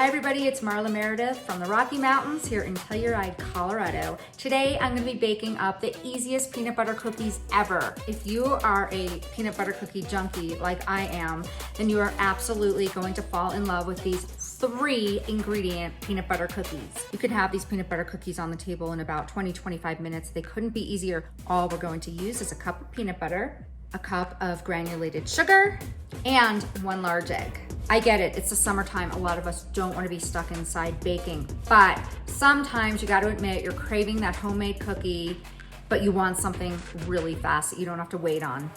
Hi everybody, it's Marla Meridith from the Rocky Mountains here in Telluride, Colorado. Today I'm going to be baking up the easiest peanut butter cookies ever. If you are a peanut butter cookie junkie like I am, then you are absolutely going to fall in love with these 3 ingredient peanut butter cookies. You can have these peanut butter cookies on the table in about 20-25 minutes. They couldn't be easier. All we're going to use is a cup of peanut butter, a cup of granulated sugar, and 1 large egg. I get it, it's the summertime. A lot of us don't want to be stuck inside baking, but sometimes you got to admit you're craving that homemade cookie, but you want something really fast that you don't have to wait on.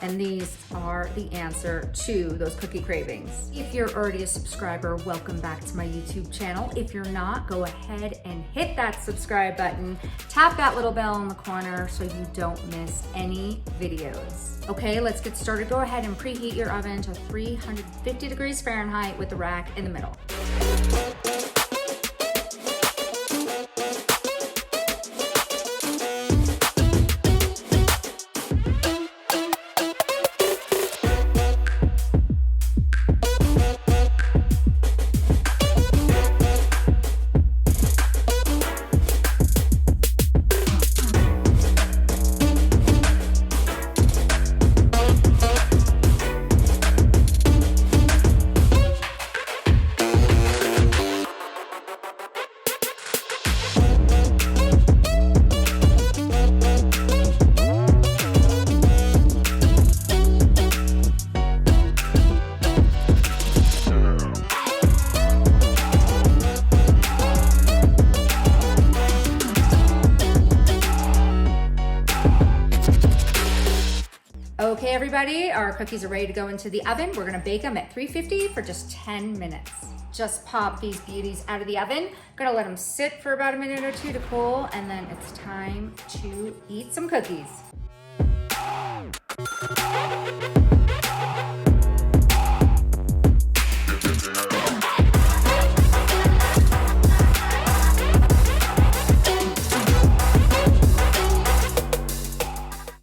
And these are the answer to those cookie cravings. If you're already a subscriber, welcome back to my YouTube channel. If you're not, go ahead and hit that subscribe button. Tap that little bell in the corner so you don't miss any videos. Okay, let's get started. Go ahead and preheat your oven to 350 degrees Fahrenheit with the rack in the middle. Okay everybody, our cookies are ready to go into the oven. We're gonna bake them at 350 for just 10 minutes. Just pop these beauties out of the oven. Gonna let them sit for about a minute or 2 to cool, and then it's time to eat some cookies.